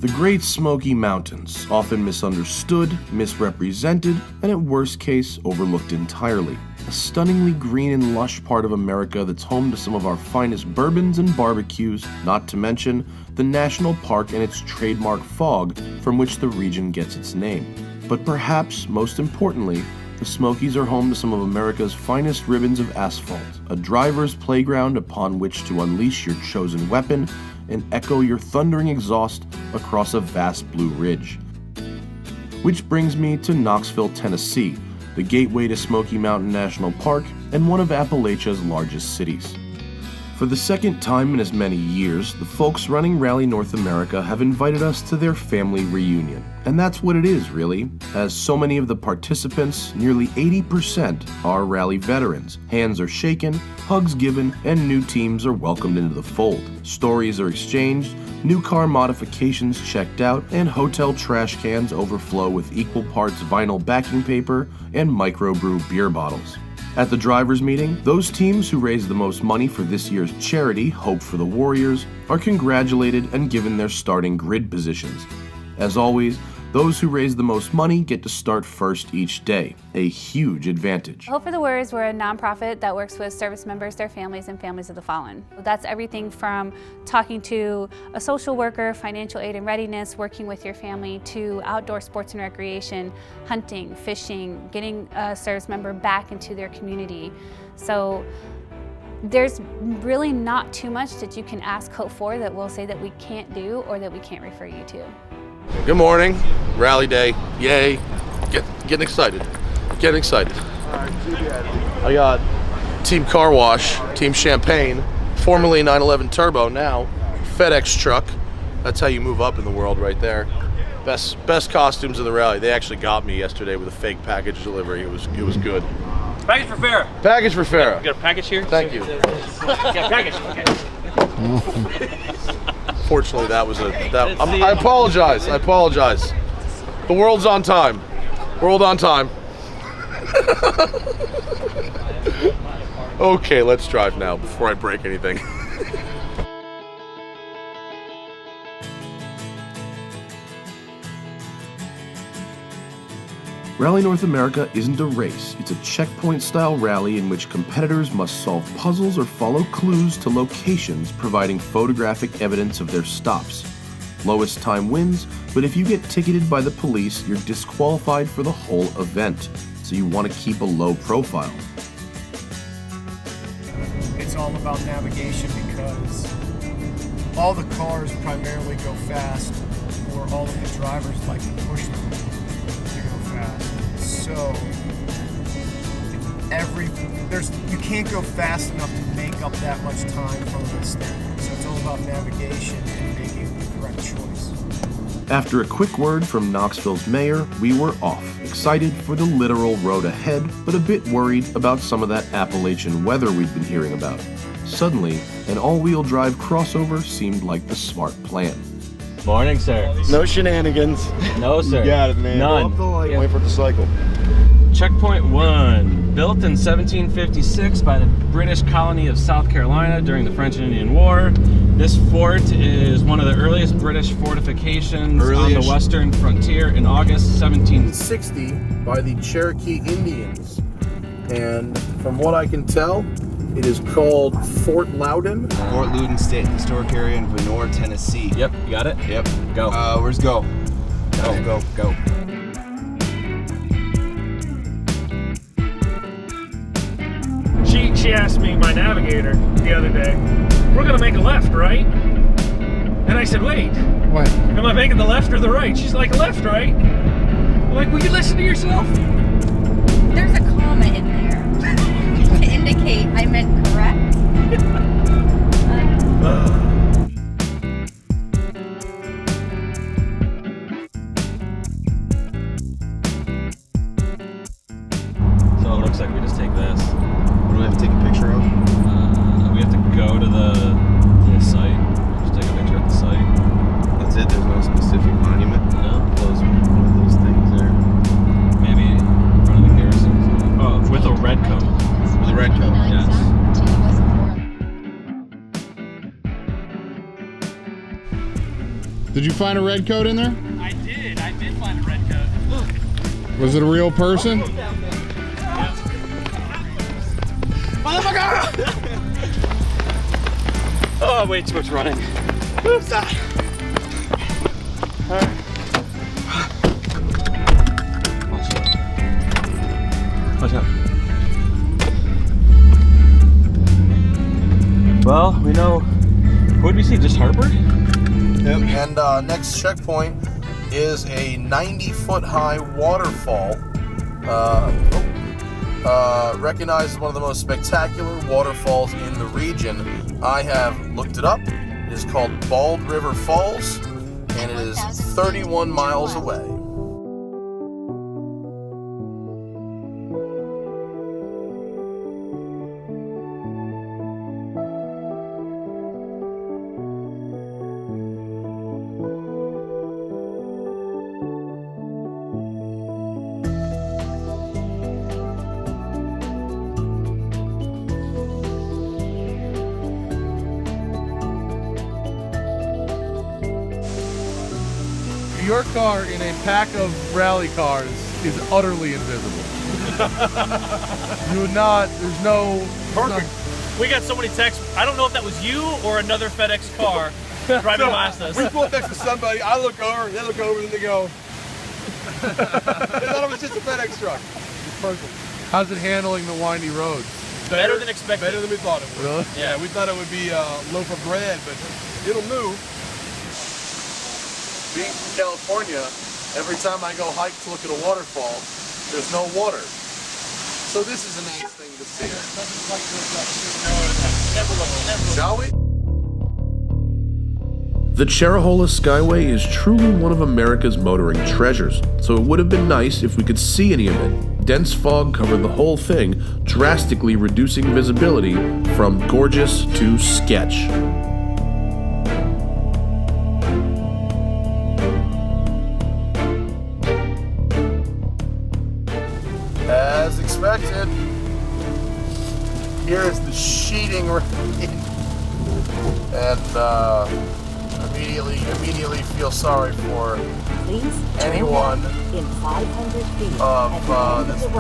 The Great Smoky Mountains, often misunderstood, misrepresented, and at worst case, overlooked entirely. A stunningly green and lush part of America that's home to some of our finest bourbons and barbecues, not to mention the national park and its trademark fog from which the region gets its name. But perhaps, most importantly, the Smokies are home to some of America's finest ribbons of asphalt, a driver's playground upon which to unleash your chosen weapon and echo your thundering exhaust across a vast blue ridge. Which brings me to Knoxville, Tennessee, the gateway to Smoky Mountain National Park and one of Appalachia's largest cities. For the second time in as many years, the folks running Rally North America have invited us to their family reunion. And that's what it is, really, as so many of the participants, nearly 80%, are Rally veterans. Hands are shaken, hugs given, and new teams are welcomed into the fold. Stories are exchanged, new car modifications checked out, and hotel trash cans overflow with equal parts vinyl backing paper and microbrew beer bottles. At the drivers' meeting, those teams who raised the most money for this year's charity, Hope for the Warriors, are congratulated and given their starting grid positions. As always, those who raise the most money get to start first each day, a huge advantage. Hope for the Warriors, we're a nonprofit that works with service members, their families, and families of the fallen. That's everything from talking to a social worker, financial aid and readiness, working with your family, to outdoor sports and recreation, hunting, fishing, getting a service member back into their community. So there's really not too much that you can ask Hope for that we'll say that we can't do or that we can't refer you to. Good morning, Rally Day, yay, getting excited, I got Team Car Wash, Team Champagne, formerly 911 Turbo, now FedEx truck. That's how you move up in the world right there. Best costumes of the rally. They actually got me yesterday with a fake package delivery. It was good. Package for Farrah. Package for Farrah. You got a package here? Thank you. Yeah, package. Okay. Fortunately, I apologize. The world's on time. World on time. Okay, let's drive now before I break anything. Rally North America isn't a race, it's a checkpoint-style rally in which competitors must solve puzzles or follow clues to locations providing photographic evidence of their stops. Lowest time wins, but if you get ticketed by the police, you're disqualified for the whole event, so you want to keep a low profile. It's all about navigation because all the cars primarily go fast, or all of the drivers like to push them to go fast. So you can't go fast enough to make up that much time from the standpoint. So it's all about navigation and making the correct choice. After a quick word from Knoxville's mayor, we were off, excited for the literal road ahead, but a bit worried about some of that Appalachian weather we'd been hearing about. Suddenly, an all-wheel drive crossover seemed like the smart plan. Morning, sir. No shenanigans. No, sir. You got it, man. None. Go up the light, wait for it to cycle. Checkpoint 1. Built in 1756 by the British colony of South Carolina during the French and Indian War. This fort is one of the earliest British fortifications on the western frontier in August 1760 by the Cherokee Indians. And from what I can tell, it is called Fort Loudon. Fort Loudon State Historic Area in Vonore, Tennessee. Yep, you got it? Yep. Go. Where's go? Go. She asked me, my navigator, the other day, we're gonna make a left, right? And I said, wait. What? Am I making the left or the right? She's like, left, right? I'm like, will you listen to yourself? There's a comma in there to indicate I meant correct. So it looks like we just take this. What do we have to take a picture of? We have to go to the site. Just take a picture at the site. That's it, there's no specific monument? No. One of those things there. Maybe in front of the garrison. Oh, with a red coat. With a red coat? Yes. Did you find a red coat in there? I did find a red coat. Was it a real person? Oh, way too much running. Oops, ah. Watch out. Well, we know. What did we see? Just Harper? Yep. And next checkpoint is a 90-foot high waterfall. Recognized as one of the most spectacular waterfalls in the region. I have looked it up. It is called Bald River Falls, and it is 31 miles away. Your car in a pack of rally cars is utterly invisible. You would not, there's no... Perfect. We got so many texts. I don't know if that was you or another FedEx car driving past us. We pulled next to somebody, I look over, they look over, and they go... They thought it was just a FedEx truck. It's perfect. How's it handling the windy roads? Better than expected. Better than we thought it would. Really? Yeah, we thought it would be a loaf of bread, but it'll move. Being from California, every time I go hike to look at a waterfall, there's no water. So this is a nice thing to see. Shall we? The Cherahola Skyway is truly one of America's motoring treasures, so it would have been nice if we could see any of it. Dense fog covered the whole thing, drastically reducing visibility from gorgeous to sketch. As expected, here is the sheeting rain, and immediately feel sorry for anyone in 500 feet of this group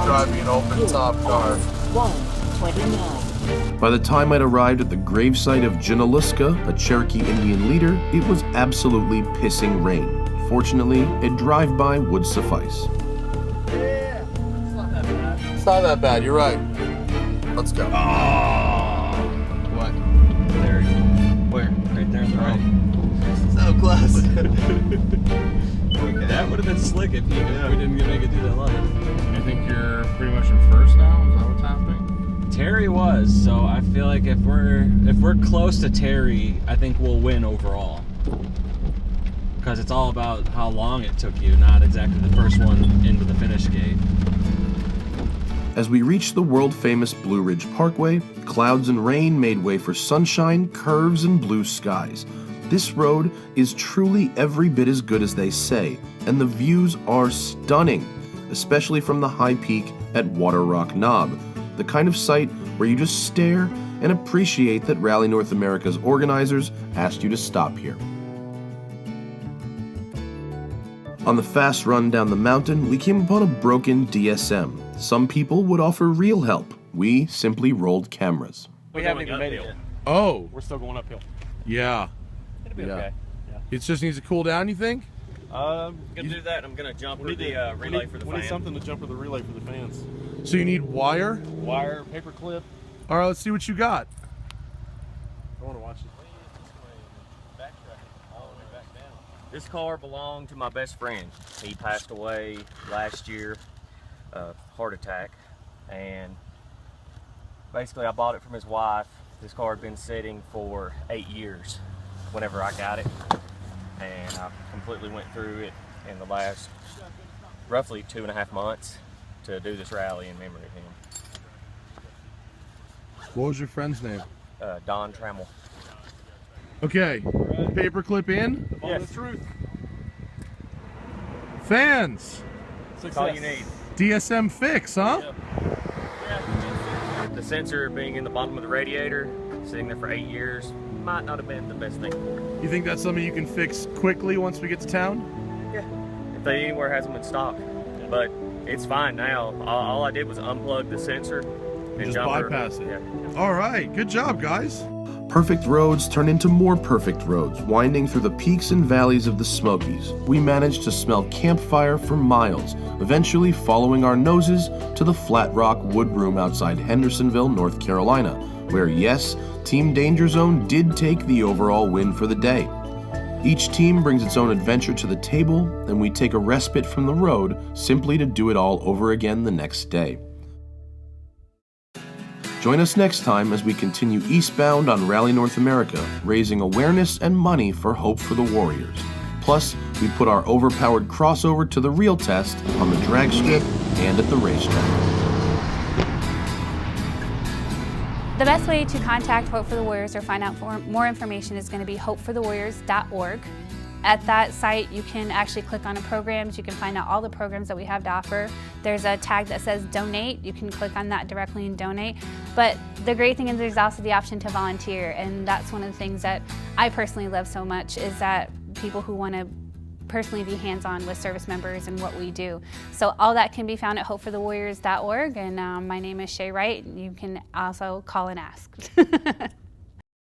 driving an open-top car. 129. By the time I'd arrived at the gravesite of Junaluska, a Cherokee Indian leader, it was absolutely pissing rain. Fortunately, a drive-by would suffice. It's not that bad, you're right. Let's go. Oh. What? There. Where? Right there on the right. So close. That would have been slick if we didn't make it through that line. I think you're pretty much in first now. Is that what's happening? Terry was, so I feel like if we're close to Terry, I think we'll win overall. Because it's all about how long it took you, not exactly the first one into the finish gate. As we reached the world-famous Blue Ridge Parkway, clouds and rain made way for sunshine, curves, and blue skies. This road is truly every bit as good as they say, and the views are stunning, especially from the high peak at Water Rock Knob, the kind of sight where you just stare and appreciate that Rally North America's organizers asked you to stop here. On the fast run down the mountain, we came upon a broken DSM. Some people would offer real help. We simply rolled cameras. We haven't even made it yet. Oh. We're still going uphill. Yeah. It'll be okay. Yeah. It just needs to cool down, you think? I'm gonna do that. I'm gonna jump for the relay for the fan. We need something to jump for the relay for the fans. So you need wire? Wire, paper clip. All right, let's see what you got. I want to watch it. This car belonged to my best friend. He passed away last year, heart attack, and basically I bought it from his wife. This car had been sitting for 8 years whenever I got it, and I completely went through it in the last roughly 2.5 months to do this rally in memory of him. What was your friend's name? Don Trammell. Okay, paperclip in? Yes. The truth. Fans! That's all you need. DSM fix, huh? Yep. The sensor being in the bottom of the radiator, sitting there for 8 years might not have been the best thing for it. You think that's something you can fix quickly once we get to town? Yeah, if they anywhere has them in stock. But it's fine now. All I did was unplug the sensor and Just jumper. bypass it. Yeah. All right, good job, guys. Perfect roads turn into more perfect roads, winding through the peaks and valleys of the Smokies. We managed to smell campfire for miles, eventually following our noses to the Flat Rock Wood Room outside Hendersonville, North Carolina, where, yes, Team Danger Zone did take the overall win for the day. Each team brings its own adventure to the table, and we take a respite from the road simply to do it all over again the next day. Join us next time as we continue eastbound on Rally North America, raising awareness and money for Hope for the Warriors. Plus, we put our overpowered crossover to the real test on the drag strip and at the racetrack. The best way to contact Hope for the Warriors or find out more information is going to be hopeforthewarriors.org. At that site, you can actually click on programs. You can find out all the programs that we have to offer. There's a tag that says donate. You can click on that directly and donate. But the great thing is there's also the option to volunteer, and that's one of the things that I personally love so much, is that people who want to personally be hands-on with service members and what we do. So all that can be found at hopeforthewarriors.org, and my name is Shay Wright. You can also call and ask.